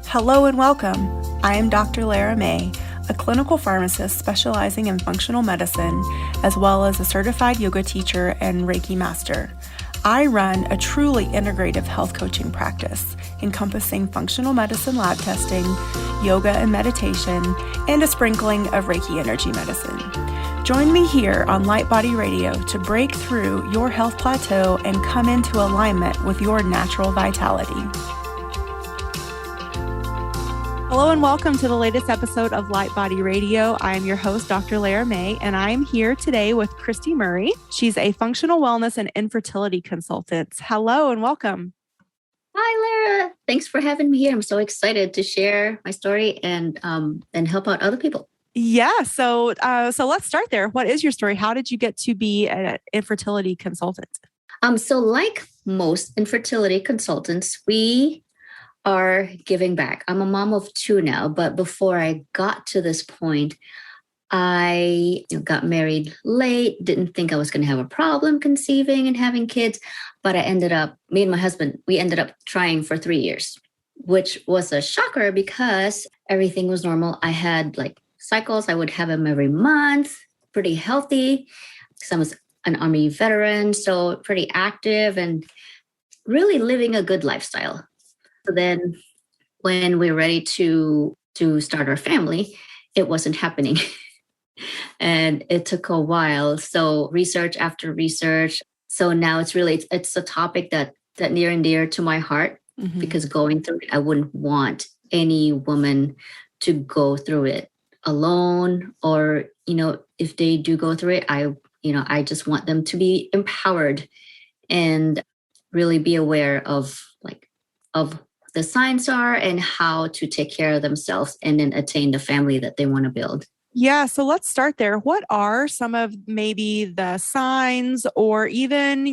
Hello and welcome. I am Dr. Lara, a clinical pharmacist specializing in functional medicine, as well as a certified yoga teacher and Reiki master. I run a truly integrative health coaching practice encompassing functional medicine lab testing, yoga and meditation, and a sprinkling of Reiki energy medicine. Join me here on Light Body Radio to break through your health plateau and come into alignment with your natural vitality. Hello and welcome to the latest episode of Light Body Radio. I am your host, Dr. Lara, and I'm here today with Cristy Murray. She's a functional wellness and infertility consultant. Hello and welcome. Hi, Lara. Thanks for having me here. I'm so excited to share my story and help out other people. Yeah. So let's start there. What is your story? How did you get to be an infertility consultant? So like most infertility consultants, we are giving back. I'm a mom of two now, but before I got to this point, I got married late, didn't think I was going to have a problem conceiving and having kids, but me and my husband, we ended up trying for 3 years, which was a shocker because everything was normal. I had cycles. I would have them every month, pretty healthy. So I was an Army veteran, so pretty active and really living a good lifestyle. So then when we were ready to start our family, it wasn't happening. And it took a while. So research after research. So now it's a topic that near and dear to my heart, because going through it, I wouldn't want any woman to go through it alone, or, if they do go through it, I just want them to be empowered and really be aware of the signs are and how to take care of themselves and then attain the family that they want to build. Yeah. So let's start there. What are some of maybe the signs, or even,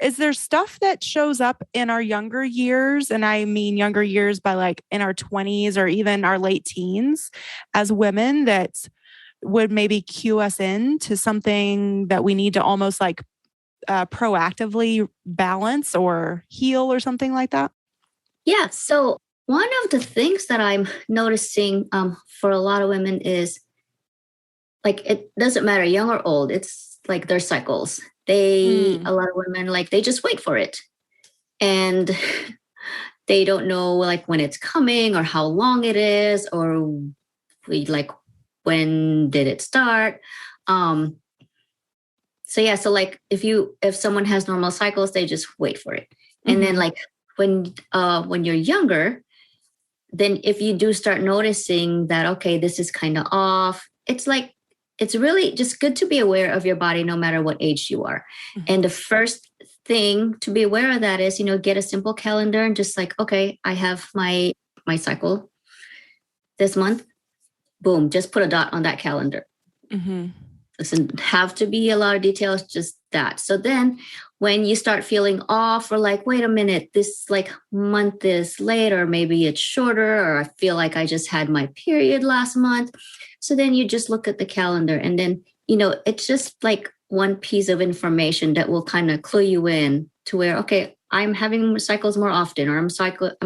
is there stuff that shows up in our younger years? And I mean younger years by in our 20s or even our late teens as women that would maybe cue us into something that we need to almost proactively balance or heal or something like that? Yeah. So one of the things that I'm noticing for a lot of women is it doesn't matter, young or old, it's their cycles. A lot of women, they just wait for it. And they don't know when it's coming or how long it is, or when did it start? So if someone has normal cycles, they just wait for it. And then when you're younger, then if you do start noticing that, okay, this is kind of off, it's really just good to be aware of your body no matter what age you are. And the first thing to be aware of that is, get a simple calendar and just okay, I have my cycle this month. Boom, just put a dot on that calendar. Doesn't have to be a lot of details, just that. So then when you start feeling off, or wait a minute, this month is late, or maybe it's shorter, or I feel like I just had my period last month. So then you just look at the calendar, and then, it's just one piece of information that will kind of clue you in to where, okay, I'm having cycles more often, or I'm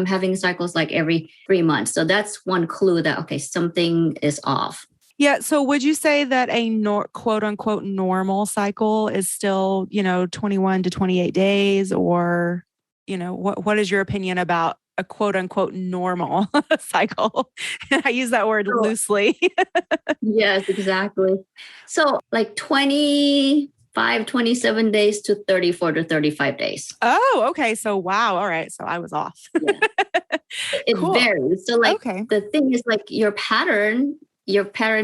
having cycles every 3 months. So that's one clue that, okay, something is off. Yeah. So would you say that a quote unquote normal cycle is still, 21 to 28 days, or, what is your opinion about a quote unquote normal cycle? I use that word loosely. Yes, exactly. So 27 days to 34 to 35 days. Oh, okay. So, wow. All right. So I was off. Yeah. It varies. So okay. The thing is your pattern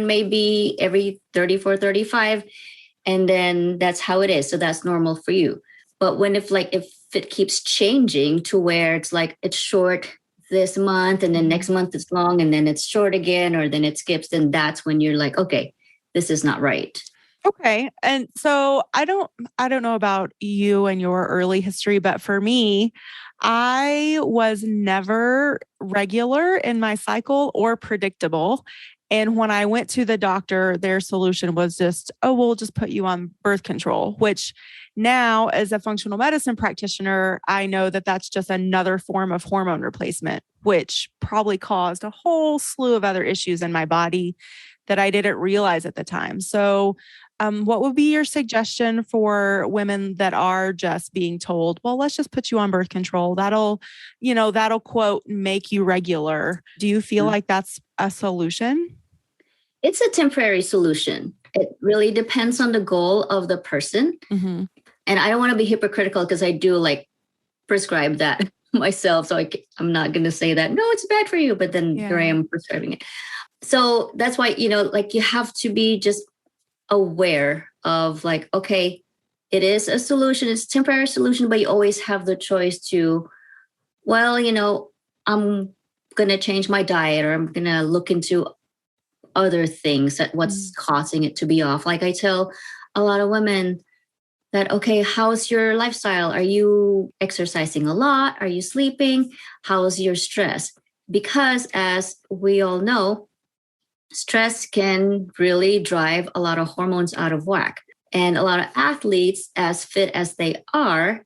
may be every 34, 35, and then that's how it is. So that's normal for you. But if it keeps changing to where it's it's short this month, and then next month it's long, and then it's short again, or then it skips, then that's when you're okay, this is not right. Okay. And so I don't know about you and your early history, but for me, I was never regular in my cycle or predictable. And when I went to the doctor, their solution was just, oh, we'll just put you on birth control, which Now, as a functional medicine practitioner, I know that that's just another form of hormone replacement, which probably caused a whole slew of other issues in my body that I didn't realize at the time. So, what would be your suggestion for women that are just being told, well, let's just put you on birth control. That'll quote, make you regular. Do you feel like that's a solution? It's a temporary solution. It really depends on the goal of the person. Mm-hmm. And I don't want to be hypocritical because I do prescribe that myself. So I'm not going to say that, no, it's bad for you. But then here I am prescribing it. So that's why, you have to be just aware of okay, it is a solution. It's a temporary solution, but you always have the choice to, well, I'm going to change my diet, or I'm going to look into other things that what's causing it to be off. Like I tell a lot of women that, okay, how's your lifestyle? Are you exercising a lot? Are you sleeping? How's your stress? Because as we all know, stress can really drive a lot of hormones out of whack. And a lot of athletes, as fit as they are,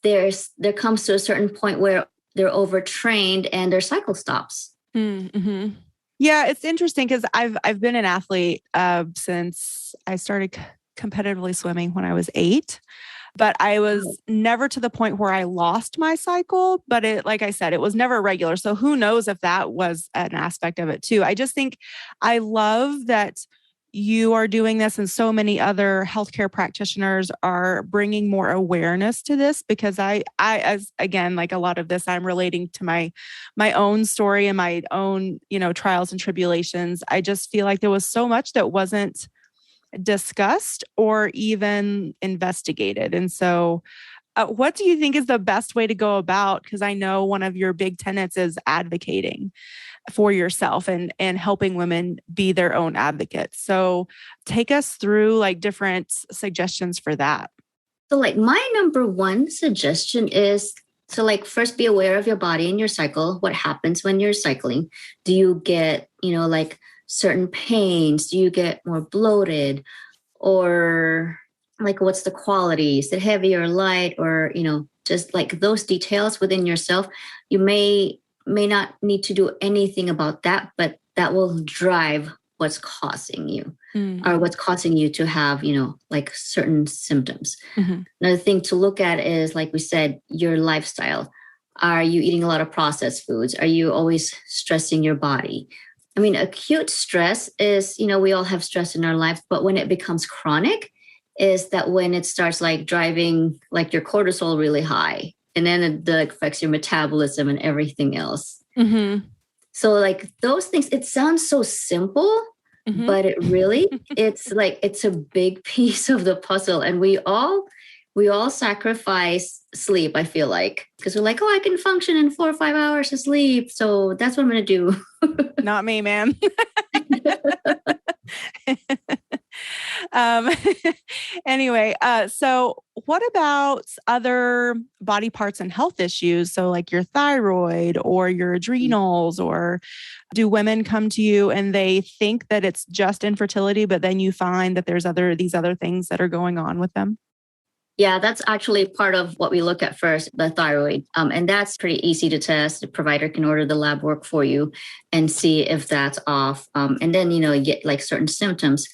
there comes to a certain point where they're overtrained and their cycle stops. Mm-hmm. Yeah, it's interesting because I've been an athlete since I started competitively swimming when I was 8. But I was never to the point where I lost my cycle. But like I said, it was never regular. So who knows if that was an aspect of it too. I just think I love that you are doing this, and so many other healthcare practitioners are bringing more awareness to this, because I as again, like a lot of this, I'm relating to my own story and my own, trials and tribulations. I just feel like there was so much that wasn't discussed or even investigated. And so what do you think is the best way to go about? Because I know one of your big tenets is advocating for yourself and helping women be their own advocates. So take us through different suggestions for that. So my number one suggestion is to first be aware of your body and your cycle. What happens when you're cycling? Do you get, certain pains? Do you get more bloated? Or what's the quality? Is it heavy or light? Or, just those details within yourself. You may not need to do anything about that, but that will drive what's causing you or what's causing you to have, certain symptoms. Mm-hmm. Another thing to look at is, like we said, your lifestyle. Are you eating a lot of processed foods? Are you always stressing your body? I mean, acute stress is, we all have stress in our life, but when it becomes chronic is that when it starts driving your cortisol really high, and then it affects your metabolism and everything else. Mm-hmm. So those things, it sounds so simple, mm-hmm. but it really, it's a big piece of the puzzle. And we all sacrifice sleep, I feel because we're I can function in 4 or 5 hours of sleep. So that's what I'm going to do. Not me, man. Anyway, so what about other body parts and health issues? So your thyroid or your adrenals, or do women come to you and they think that it's just infertility, but then you find that there's these other things that are going on with them? Yeah, that's actually part of what we look at first, the thyroid. And that's pretty easy to test. The provider can order the lab work for you and see if that's off. And then, you get certain symptoms.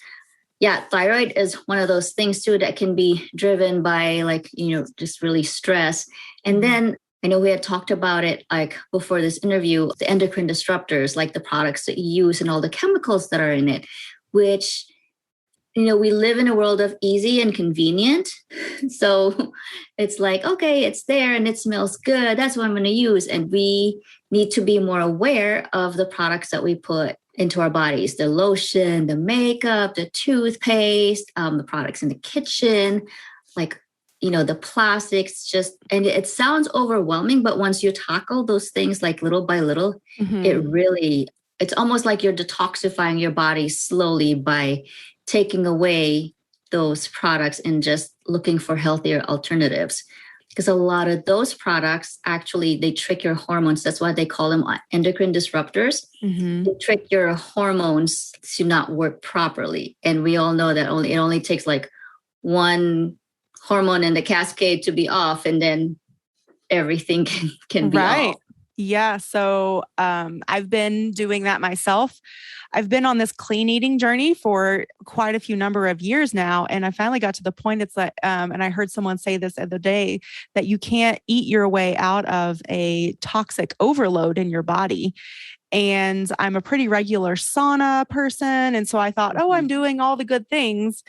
Yeah, thyroid is one of those things too that can be driven by just really stress. And then I know we had talked about it before this interview, the endocrine disruptors, the products that you use and all the chemicals that are in it, which we live in a world of easy and convenient. So it's okay, it's there and it smells good. That's what I'm going to use. And we need to be more aware of the products that we put into our bodies, the lotion, the makeup, the toothpaste, the products in the kitchen, the plastics, and it sounds overwhelming, but once you tackle those things little by little, mm-hmm. It's almost like you're detoxifying your body slowly by taking away those products and just looking for healthier alternatives. Because a lot of those products, actually, they trick your hormones. That's why they call them endocrine disruptors. Mm-hmm. They trick your hormones to not work properly. And we all know that it only takes one hormone and the cascade to be off, and then everything can be Right. off. Yeah. So I've been doing that myself. I've been on this clean eating journey for quite a few number of years now. And I finally got to the point it's like, and I heard someone say this the other day, that you can't eat your way out of a toxic overload in your body. And I'm a pretty regular sauna person. And so I thought, oh, I'm doing all the good things.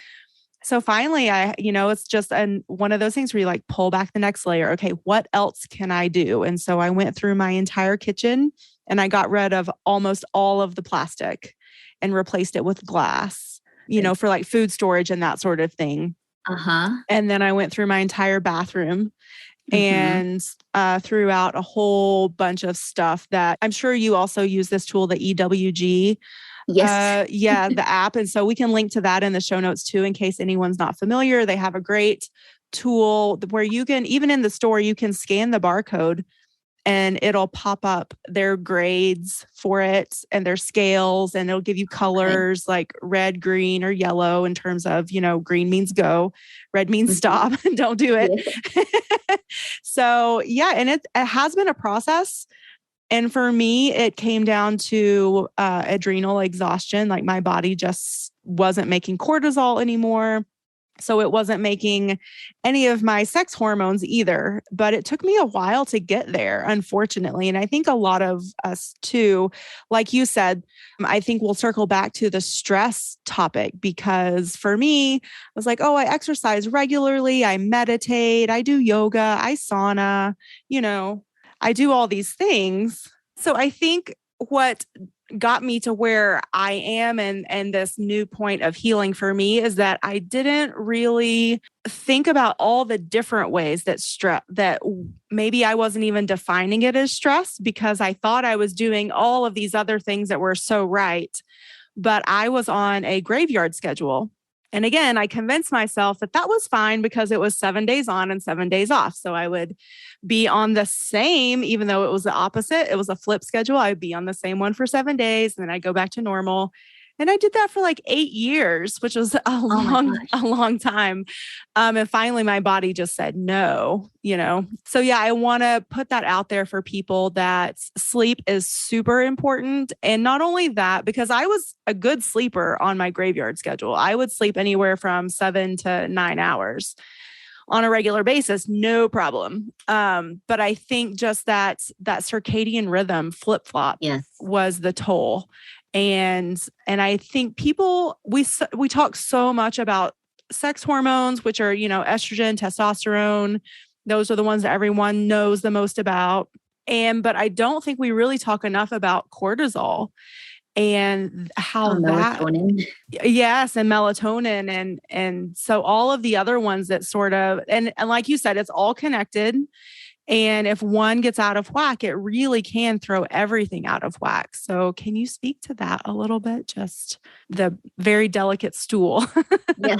So finally, it's just one of those things where you like pull back the next layer. Okay, what else can I do? And so I went through my entire kitchen and I got rid of almost all of the plastic and replaced it with glass, for like food storage and that sort of thing. And then I went through my entire bathroom and threw out a whole bunch of stuff that I'm sure you also use this tool, the EWG. Yes. The app. And so we can link to that in the show notes too, in case anyone's not familiar. They have a great tool where you can, even in the store, you can scan the barcode and it'll pop up their grades for it and their scales, and it'll give you colors like red, green, or yellow in terms of, green means go, red means stop, don't do it. So and it has been a process. And for me, it came down to adrenal exhaustion. Like my body just wasn't making cortisol anymore. So it wasn't making any of my sex hormones either. But it took me a while to get there, unfortunately. And I think a lot of us too, like you said, I think we'll circle back to the stress topic, because for me, I was like, oh, I exercise regularly. I meditate. I do yoga. I sauna, I do all these things. So I think what got me to where I am and this new point of healing for me is that I didn't really think about all the different ways that maybe I wasn't even defining it as stress, because I thought I was doing all of these other things that were so right. But I was on a graveyard schedule. And again, I convinced myself that that was fine because it was 7 days on and 7 days off. So I would be on the same, even though it was the opposite, it was a flip schedule. I would be on the same one for 7 days and then I'd go back to normal. And I did that for like 8 years, which was a long time. And finally my body just said no, So I want to put that out there for people that sleep is super important. And not only that, because I was a good sleeper on my graveyard schedule. I would sleep anywhere from 7 to 9 hours on a regular basis, no problem. But I think just that circadian rhythm flip-flop was the toll. And I think people, we talk so much about sex hormones, which are, estrogen, testosterone. Those are the ones that everyone knows the most about. But I don't think we really talk enough about cortisol and how melatonin. Yes. And melatonin. And so all of the other ones that sort of, and like you said, it's all connected. And if one gets out of whack, it really can throw everything out of whack. So can you speak to that a little bit? Just the very delicate stool. Yeah.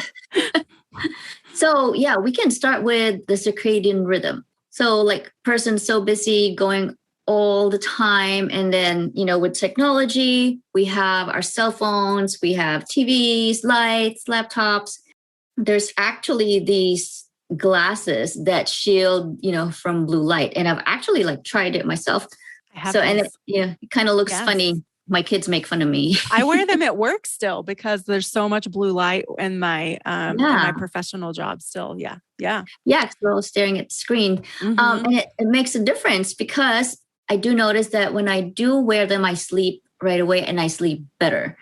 So we can start with the circadian rhythm. So like person's so busy going all the time. And then, with technology, we have our cell phones, we have TVs, lights, laptops. There's actually these glasses that shield, from blue light. And I've actually tried it myself. And it kind of looks funny. My kids make fun of me. I wear them at work still because there's so much blue light in my in my professional job still. Yeah. Because we're all staring at the screen. And it makes a difference because I do notice that when I do wear them, I sleep right away and I sleep better.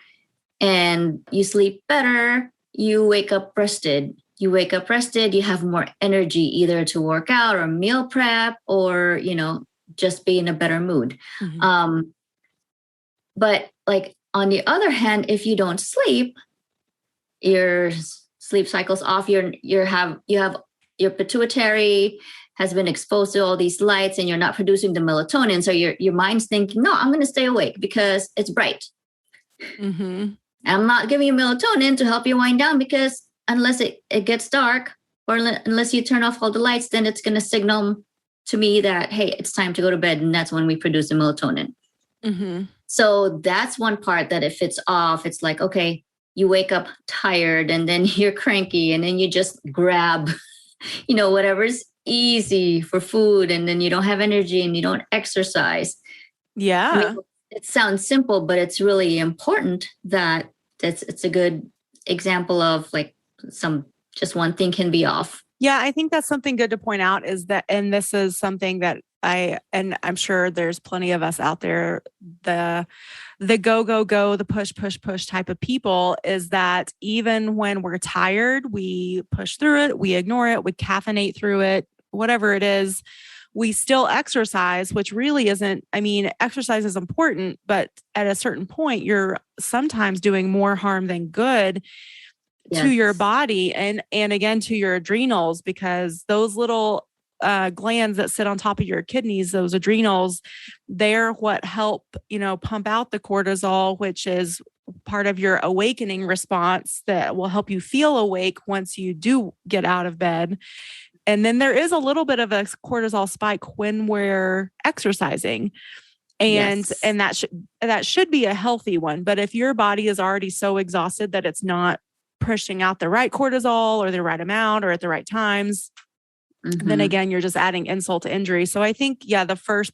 And you sleep better, you wake up rested. You have more energy either to work out or meal prep or, just be in a better mood. But on the other hand, if you don't sleep, your sleep cycle's off. You have your pituitary has been exposed to all these lights and you're not producing the melatonin. So your mind's thinking, no, I'm going to stay awake because it's bright. I'm not giving you melatonin to help you wind down because unless it gets dark or unless you turn off all the lights, then it's going to signal to me that, hey, it's time to go to bed. And that's when we produce the melatonin. So that's one part that if it's off, it's like, okay, you wake up tired and then you're cranky and then you just grab whatever's easy for food, and then you don't have energy and you don't exercise. I mean, Yeah. it sounds simple, but it's really important that it's a good example of like just one thing can be off. Yeah, I think that's something good to point out is that, and this is something that and I'm sure there's plenty of us out there, the go, go, go, the push, push, push type of people, is that even when we're tired, we push through it, we ignore it, we caffeinate through it, whatever it is, we still exercise, which really isn't, I mean, exercise is important, but at a certain point, you're sometimes doing more harm than good to Yes. your body and again to your adrenals, because those little glands that sit on top of your kidneys, those adrenals, they're what help pump out the cortisol, which is part of your awakening response that will help you feel awake once you do get out of bed. And then there is a little bit of a cortisol spike when we're exercising. And Yes. and that should be a healthy one. But if your body is already so exhausted that it's not pushing out the right cortisol or the right amount or at the right times, then again, you're just adding insult to injury. So I think, yeah,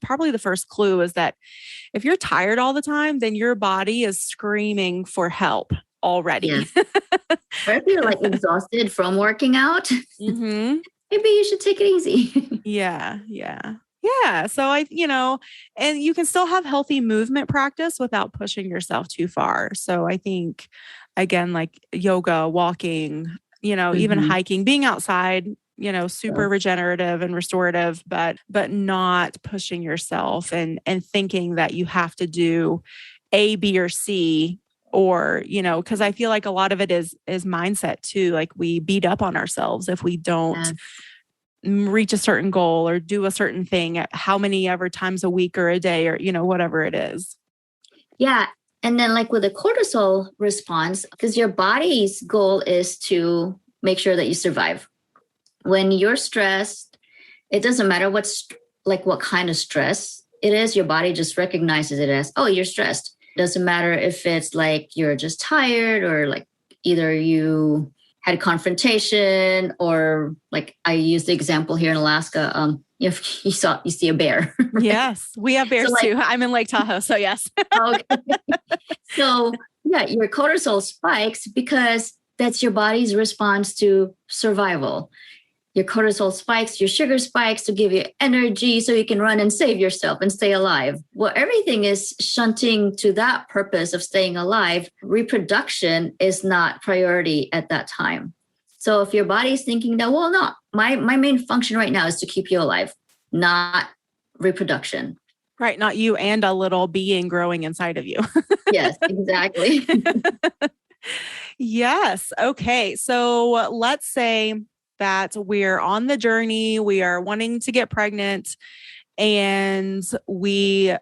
probably the first clue is that if you're tired all the time, then your body is screaming for help already. Yes. Or if you're like exhausted from working out, Mm-hmm. maybe you should take it easy. Yeah. Yeah. Yeah. So and you can still have healthy movement practice without pushing yourself too far. So I think, again, like yoga, walking, even hiking, being outside, super regenerative and restorative, but not pushing yourself and thinking that you have to do A, B, or C, or, because I feel like a lot of it is mindset too. Like we beat up on ourselves if we don't reach a certain goal or do a certain thing at how many ever times a week or a day or, whatever it is. Yeah. And then like with the cortisol response, because your body's goal is to make sure that you survive. When you're stressed, it doesn't matter what kind of stress it is, your body just recognizes it as, oh, you're stressed. It doesn't matter if it's like you're just tired or like either you had a confrontation or like I use the example here in Alaska, if you see a bear. Right? Yes, we have bears too. I'm in Lake Tahoe, so yes. Okay. So yeah, your cortisol spikes because that's your body's response to survival. Your cortisol spikes, your sugar spikes to give you energy so you can run and save yourself and stay alive. Well, everything is shunting to that purpose of staying alive. Reproduction is not priority at that time. So if your body is thinking that, well, no, my main function right now is to keep you alive, not reproduction. Right. Not you and a little being growing inside of you. Yes, exactly. Yes. Okay. So let's say that we're on the journey, we are wanting to get pregnant, and we,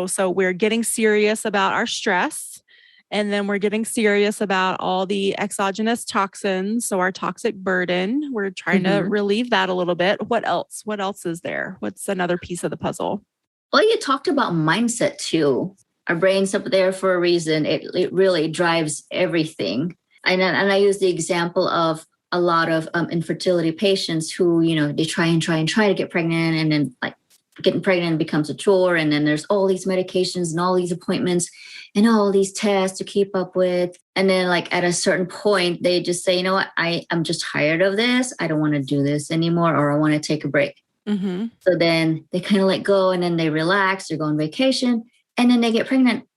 so we're getting serious about our stress, and then we're getting serious about all the exogenous toxins. So our toxic burden, we're trying to relieve that a little bit. What else? What else is there? What's another piece of the puzzle? Well, you talked about mindset too. Our brain's up there for a reason. It really drives everything. And I use the example of a lot of infertility patients who, they try to get pregnant, and then like getting pregnant becomes a chore. And then there's all these medications and all these appointments and all these tests to keep up with. And then like at a certain point, they just say, you know what, I'm just tired of this. I don't want to do this anymore, or I want to take a break. So then they kind of let go, and then they relax or go on vacation, and then they get pregnant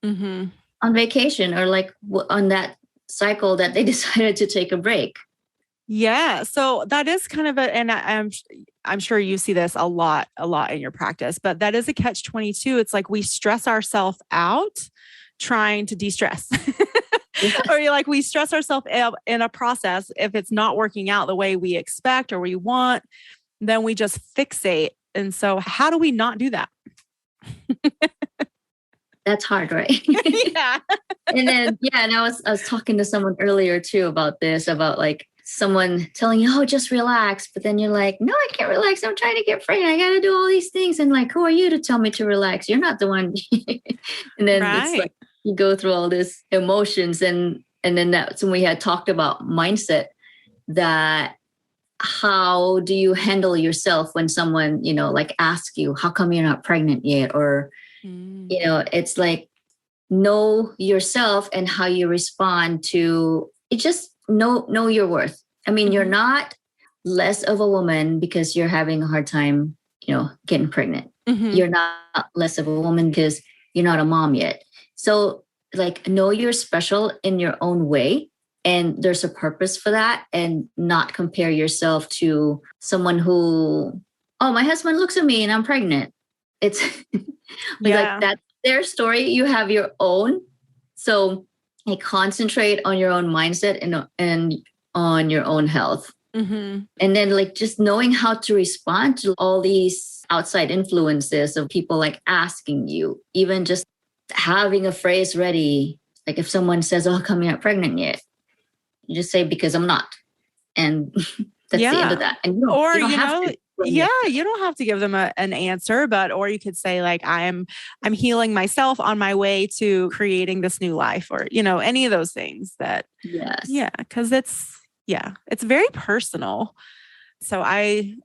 on vacation, or like on that cycle that they decided to take a break. Yeah. So that is kind of and I'm sure you see this a lot in your practice, but that is a catch-22. It's like we stress ourselves out trying to de-stress. Or like we stress ourselves in a process. If it's not working out the way we expect or we want, then we just fixate. And so how do we not do that? That's hard, right? Yeah. And then, and I was talking to someone earlier too about this, about like someone telling you, oh, just relax. But then you're like, no, I can't relax. I'm trying to get pregnant. I got to do all these things. And like, who are you to tell me to relax? You're not the one. And then it's like you go through all this emotions. And then that's when we had talked about mindset, that how do you handle yourself when someone, like asks you, how come you're not pregnant yet? Or, it's like, know yourself and how you respond to it. Just know your worth. I mean, you're not less of a woman because you're having a hard time, getting pregnant. You're not less of a woman because you're not a mom yet. So like, know you're special in your own way. And there's a purpose for that, and not compare yourself to someone who, oh, my husband looks at me and I'm pregnant. It's like that's their story. You have your own. So like, concentrate on your own mindset and on your own health. And then like, just knowing how to respond to all these outside influences of people like asking you, even just having a phrase ready. Like if someone says, oh, come here, not pregnant yet? You just say, because I'm not. And that's the end of that. And you don't have to. You don't have to give them an answer, or you could say like, I'm healing myself on my way to creating this new life, or, any of those things that, cause it's very personal. So I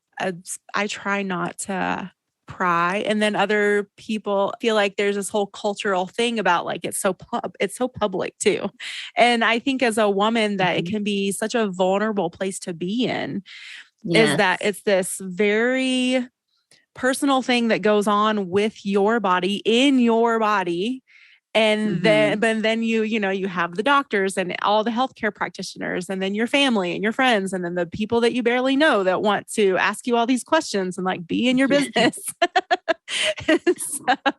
try not to pry. And then other people feel like there's this whole cultural thing about like, it's so public too. And I think as a woman that it can be such a vulnerable place to be in, is that it's this very personal thing that goes on with your body, in your body. And then you have the doctors and all the healthcare practitioners, and then your family and your friends, and then the people that you barely know that want to ask you all these questions and like be in your business.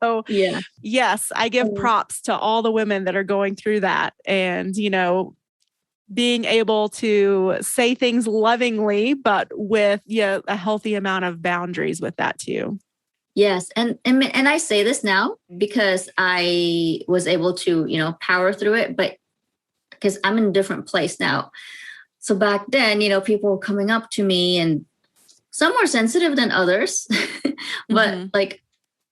So yes, I give props to all the women that are going through that, and, being able to say things lovingly, but with a healthy amount of boundaries with that too. Yes. And I say this now because I was able to, power through it, but because I'm in a different place now. So back then, people were coming up to me, and some more sensitive than others, but like,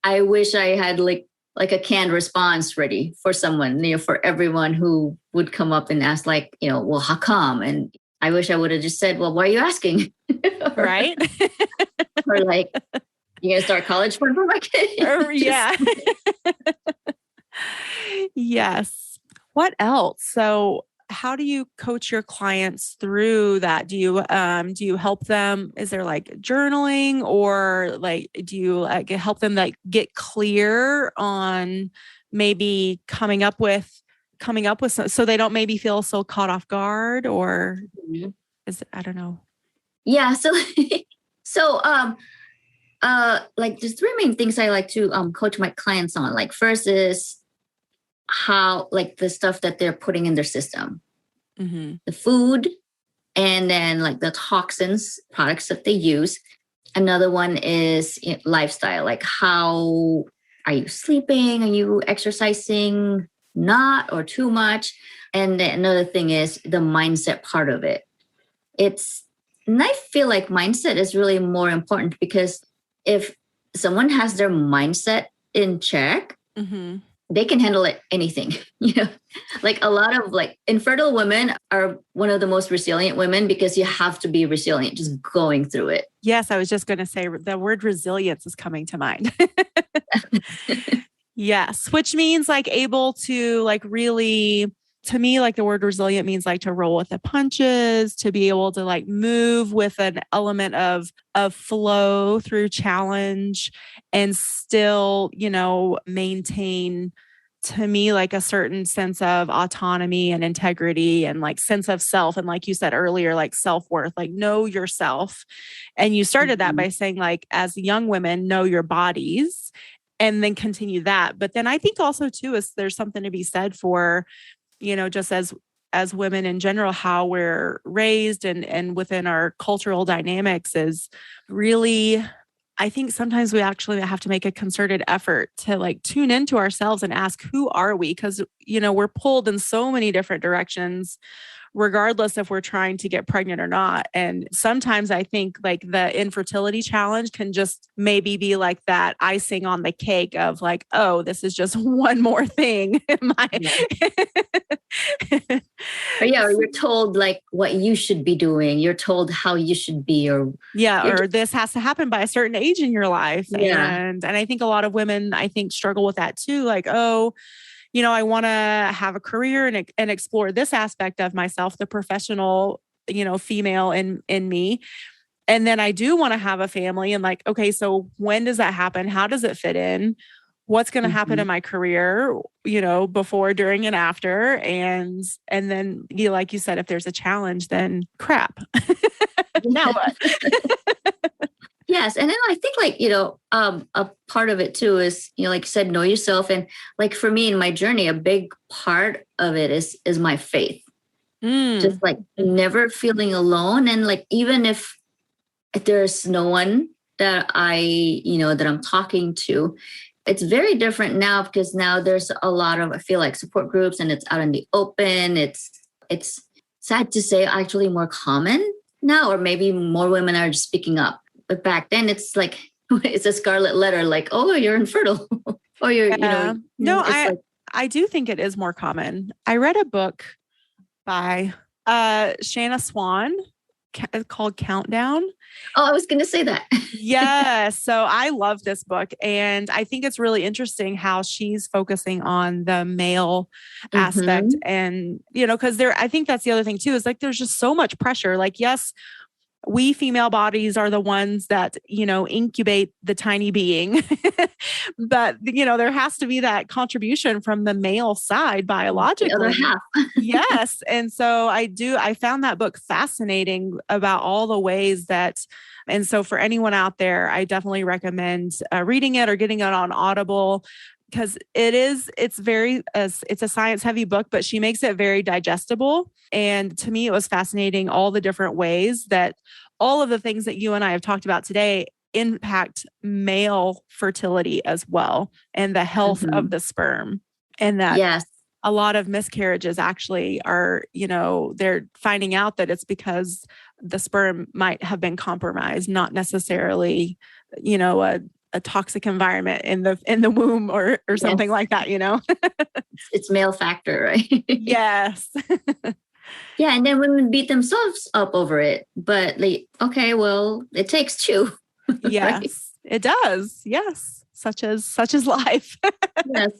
I wish I had like a canned response ready for someone, for everyone who would come up and ask like, well, how come? And I wish I would have just said, well, why are you asking? Right. Or like, you gonna start college fund for my kid? Yes. What else? So how do you coach your clients through that? Do you help them? Is there like journaling, or like, do you help them like get clear on maybe coming up with so they don't maybe feel so caught off guard, or I don't know. Yeah. So, like there's three main things I like to coach my clients on. Like first is how like the stuff that they're putting in their system, the food, and then like the toxins products that they use. Another one is lifestyle, like how are you sleeping? Are you exercising not or too much? And then another thing is the mindset part of it. And I feel like mindset is really more important, because if someone has their mindset in check, they can handle anything. Like a lot of like infertile women are one of the most resilient women, because you have to be resilient just going through it. Yes, I was just going to say the word resilience is coming to mind. Yes, which means like able to like really, to me, like the word resilient means like to roll with the punches, to be able to like move with an element of flow through challenge, and still, maintain, to me, like a certain sense of autonomy and integrity and like sense of self. And like you said earlier, like self-worth, like know yourself. And you started that by saying like, as young women, know your bodies, and then continue that. But then I think also too, is there's something to be said for, just as women in general, how we're raised and within our cultural dynamics is really, I think sometimes we actually have to make a concerted effort to like tune into ourselves and ask, who are we? Because, we're pulled in so many different directions regardless if we're trying to get pregnant or not. And sometimes I think like the infertility challenge can just maybe be like that icing on the cake of like, oh, this is just one more thing in my. Or you're told like what you should be doing. You're told how you should be, or this has to happen by a certain age in your life. Yeah. And I think a lot of women, I think, struggle with that too. Like, oh, I want to have a career and explore this aspect of myself, the professional, female in me. And then I do want to have a family, and like, okay, so when does that happen? How does it fit in? What's going to happen in my career, before, during, and after? And then, like you said, if there's a challenge, then crap. Now what? Yes. And then I think like, a part of it too is, like you said, know yourself. And like for me in my journey, a big part of it is my faith. Just like never feeling alone. And like, even if there's no one that that I'm talking to, it's very different now because now there's a lot of, I feel like, support groups, and it's out in the open. It's sad to say actually more common now, or maybe more women are just speaking up. But back then it's like, it's a scarlet letter, like, oh, you're infertile or you're, No, I do think it is more common. I read a book by Shanna Swan called Countdown. Oh, I was going to say that. Yeah. So I love this book. And I think it's really interesting how she's focusing on the male aspect. And, because I think that's the other thing too, is like, there's just so much pressure. Like, yes, we female bodies are the ones that, incubate the tiny being. But, there has to be that contribution from the male side biologically. The other half. Yes. And so I found that book fascinating about all the ways that, and so for anyone out there, I definitely recommend reading it or getting it on Audible, because it's a science heavy book, but she makes it very digestible. And to me, it was fascinating all the different ways that all of the things that you and I have talked about today impact male fertility as well, and the health of the sperm. And that a lot of miscarriages actually are, they're finding out that it's because the sperm might have been compromised, not necessarily, a toxic environment in the womb or something like that, It's male factor, right? Yes. Yeah. And then women beat themselves up over it. But like, okay, well, it takes two. Yes, right? It does. Yes. Such as life. Yes.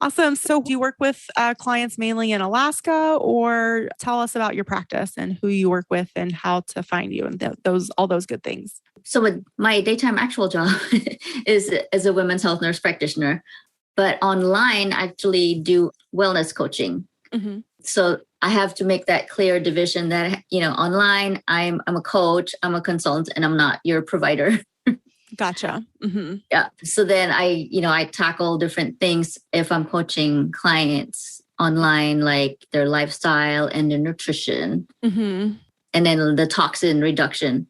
Awesome. So do you work with clients mainly in Alaska, or tell us about your practice and who you work with and how to find you and all those good things? So with my daytime actual job is as a women's health nurse practitioner, but online I actually do wellness coaching. So I have to make that clear division that, online I'm a coach, I'm a consultant, and I'm not your provider. Gotcha. Yeah. So then I tackle different things if I'm coaching clients online, like their lifestyle and their nutrition, and then the toxin reduction,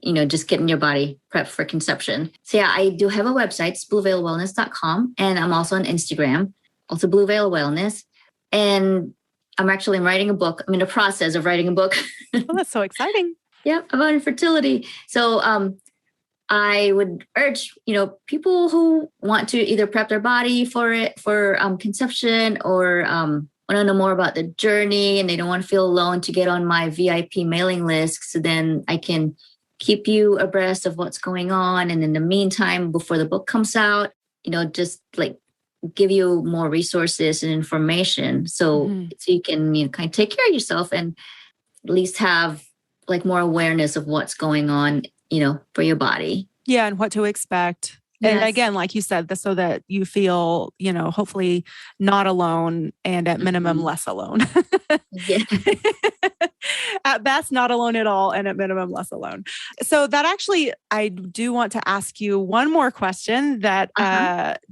just getting your body prepped for conception. So yeah, I do have a website, it's blueveilwellness.com. And I'm also on Instagram, also Blue Veil Wellness. And I'm writing a book. I'm in the process of writing a book. Oh, that's so exciting. Yeah, about infertility. So I would urge, people who want to either prep their body for conception, or want to know more about the journey and they don't want to feel alone, to get on my VIP mailing list. So then I can keep you abreast of what's going on. And in the meantime, before the book comes out, just like give you more resources and information. So you can kind of take care of yourself and at least have like more awareness of what's going on, for your body. Yeah. And what to expect. Yes. And again, like you said, so that you feel, hopefully not alone, and at minimum less alone. Yeah. At best, not alone at all, and at minimum less alone. So that actually, I do want to ask you one more question that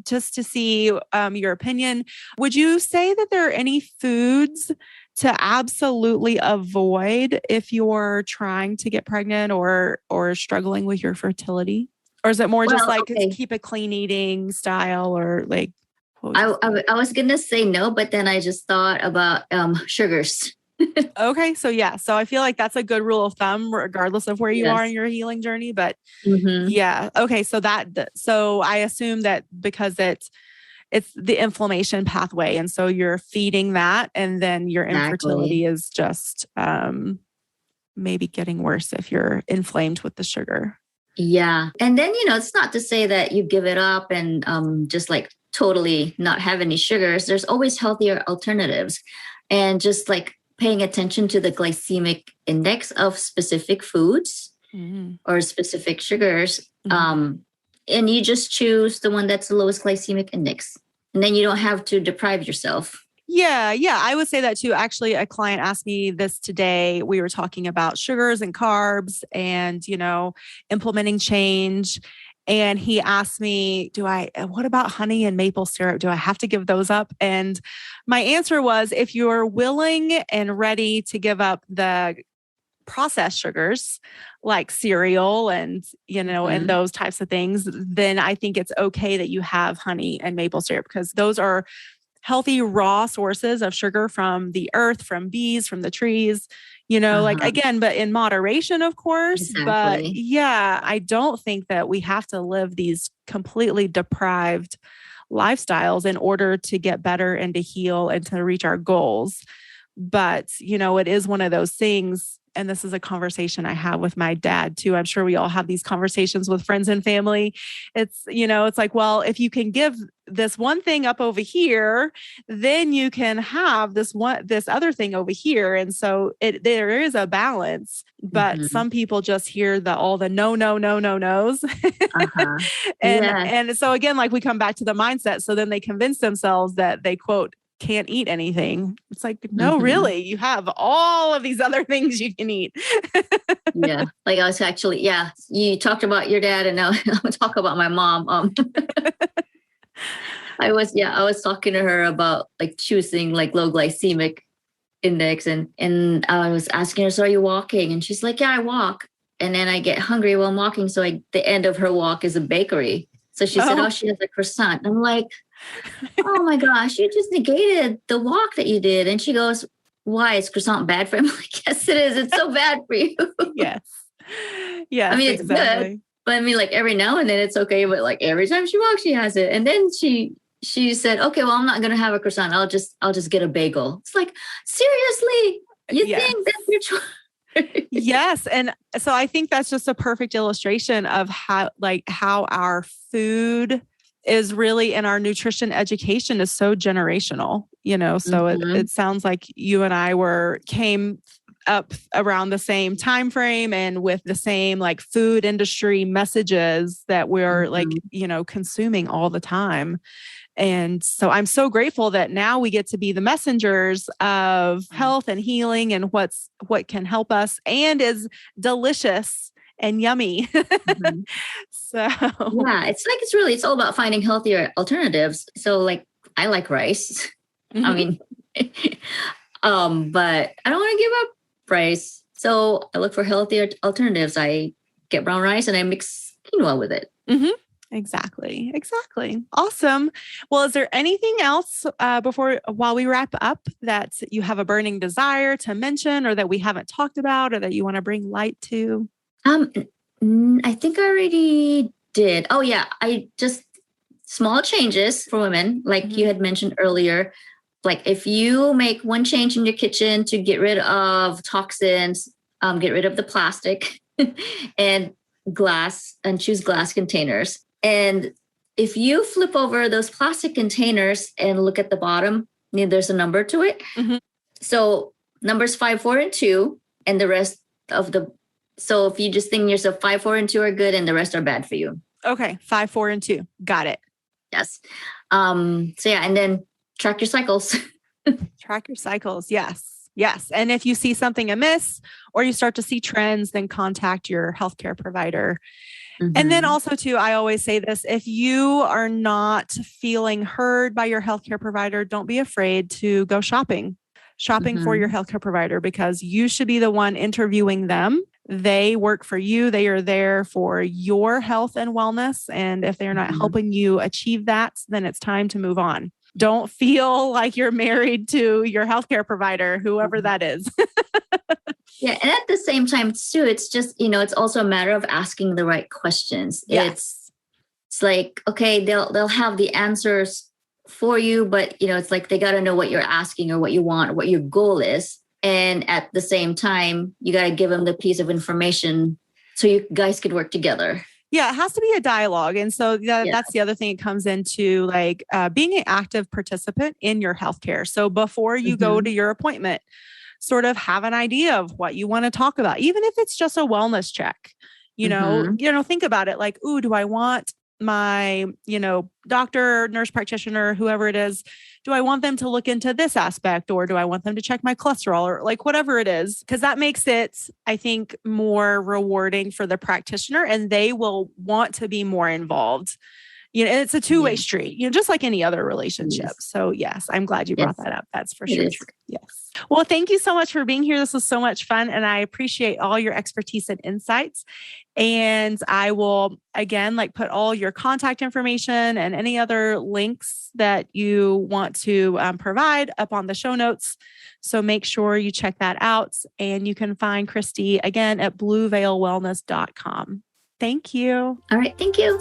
just to see your opinion. Would you say that there are any foods to absolutely avoid if you're trying to get pregnant or struggling with your fertility? Or is it more just like keep a clean eating style, or like? I was going to say no, but then I just thought about sugars. Okay. So yeah. So I feel like that's a good rule of thumb, regardless of where you are in Yes. your healing journey. But Mm-hmm. yeah. Okay. So I assume that because it's the inflammation pathway. And so you're feeding that, and then your Exactly. infertility is just maybe getting worse if you're inflamed with the sugar. Yeah. And then, it's not to say that you give it up and just like totally not have any sugars. There's always healthier alternatives. And just like paying attention to the glycemic index of specific foods Mm-hmm. or specific sugars. Mm-hmm. And you just choose the one that's the lowest glycemic index. And then you don't have to deprive yourself. Yeah, yeah, I would say that too. Actually, a client asked me this today. We were talking about sugars and carbs and, implementing change. And he asked me, what about honey and maple syrup? Do I have to give those up? And my answer was, if you're willing and ready to give up the processed sugars like cereal and, and Mhm. those types of things, then I think it's okay that you have honey and maple syrup, because those are healthy raw sources of sugar from the earth, from bees, from the trees, like Uh-huh. again, but in moderation, of course. But Exactly. yeah, I don't think that we have to live these completely deprived lifestyles in order to get better and to heal and to reach our goals. But, it is one of those things. And this is a conversation I have with my dad too. I'm sure we all have these conversations with friends and family. It's like, well, if you can give this one thing up over here, then you can have this other thing over here. And so there is a balance, but Hmm. some people just hear all the no, no, no, no, no's. Uh-huh. and, Yeah. and so again, like we come back to the mindset. So then they convince themselves that they quote, can't eat anything. It's like, no, Hmm. really, you have all of these other things you can eat. Yeah. Like I was actually, yeah, you talked about your dad and now I'll talk about my mom. I was talking to her about like choosing like low glycemic index and I was asking her, so are you walking? And she's like, yeah, I walk. And then I get hungry while I'm walking. So the end of her walk is a bakery. So she said, oh, Oh, she has a croissant. I'm like, oh my gosh, you just negated the walk that you did. And she goes, why? Is croissant bad for him? I'm like, yes, it is. It's so bad for you. yes. I Yes, mean, it's good, exactly. but I mean, like every now and then it's okay. But like every time she walks, she has it. And then she said, okay, well, I'm not gonna have a croissant. I'll just get a bagel. It's like, seriously, you Yes. think that's your choice? Yes. And so I think that's just a perfect illustration of how our food is really, and our nutrition education is so generational, so it Hmm. sounds like you and I came up around the same time frame and with the same like food industry messages that we're like, Hmm. consuming all the time. And so I'm so grateful that now we get to be the messengers of health and healing and what can help us and is delicious and yummy. Hmm. So, Yeah, it's all about finding healthier alternatives. So like I like rice. I mhm, mean, but I don't want to give up rice. So I look for healthier alternatives. I get brown rice and I mix quinoa with it. mhm. Exactly. Exactly. Awesome. Well, is there anything else while we wrap up that you have a burning desire to mention, or that we haven't talked about, or that you want to bring light to? Um, I think I already did. Oh yeah, I just small changes for women, like you Mhm. had mentioned earlier. Like if you make one change in your kitchen to get rid of toxins, get rid of the plastic and glass, and choose glass containers. And if you flip over those plastic containers and look at the bottom, there's a number to it. Mhm. So numbers 5, 4, and 2, and the rest of the. So if you just think yourself 5, 4, and 2 are good, and the rest are bad for you. Okay. 5, 4, and 2. Got it. Yes. So yeah, and then track your cycles. Track your cycles. Yes. Yes. And if you see something amiss or you start to see trends, then contact your healthcare provider. And then Mm-hmm. also, too, I always say this: if you are not feeling heard by your healthcare provider, don't be afraid to go shopping for your Mm-hmm. healthcare provider, because you should be the one interviewing them. They work for you. They are there for your health and wellness. And if they're not Mm-hmm. helping you achieve that, then it's time to move on. Don't feel like you're married to your healthcare provider, whoever that is. Yeah. And at the same time too, it's just, it's also a matter of asking the right questions. Yes. It's like, okay, they'll have the answers for you, but it's like they got to know what you're asking or what you want or what your goal is. And at the same time, you got to give them the piece of information so you guys could work together. Yeah, it has to be a dialogue. And so that's the other thing it comes into, like being an active participant in your healthcare. So before you go to your appointment, sort of have an idea of what you want to talk about, even if it's just a wellness check. Think about it like, ooh, do I want my, doctor, nurse practitioner, whoever it is, do I want them to look into this aspect, or do I want them to check my cholesterol, or like whatever it is? Because that makes it, I think, more rewarding for the practitioner, and they will want to be more involved. It's a two-way street, just like any other relationship. Yes. So yes, I'm glad you brought that up. That's for sure true. Yes. Well, thank you so much for being here. This was so much fun, and I appreciate all your expertise and insights. And I will, again, put all your contact information and any other links that you want to provide up on the show notes. So make sure you check that out. And you can find Cristy again at blueveilwellness.com. Thank you. All right. Thank you.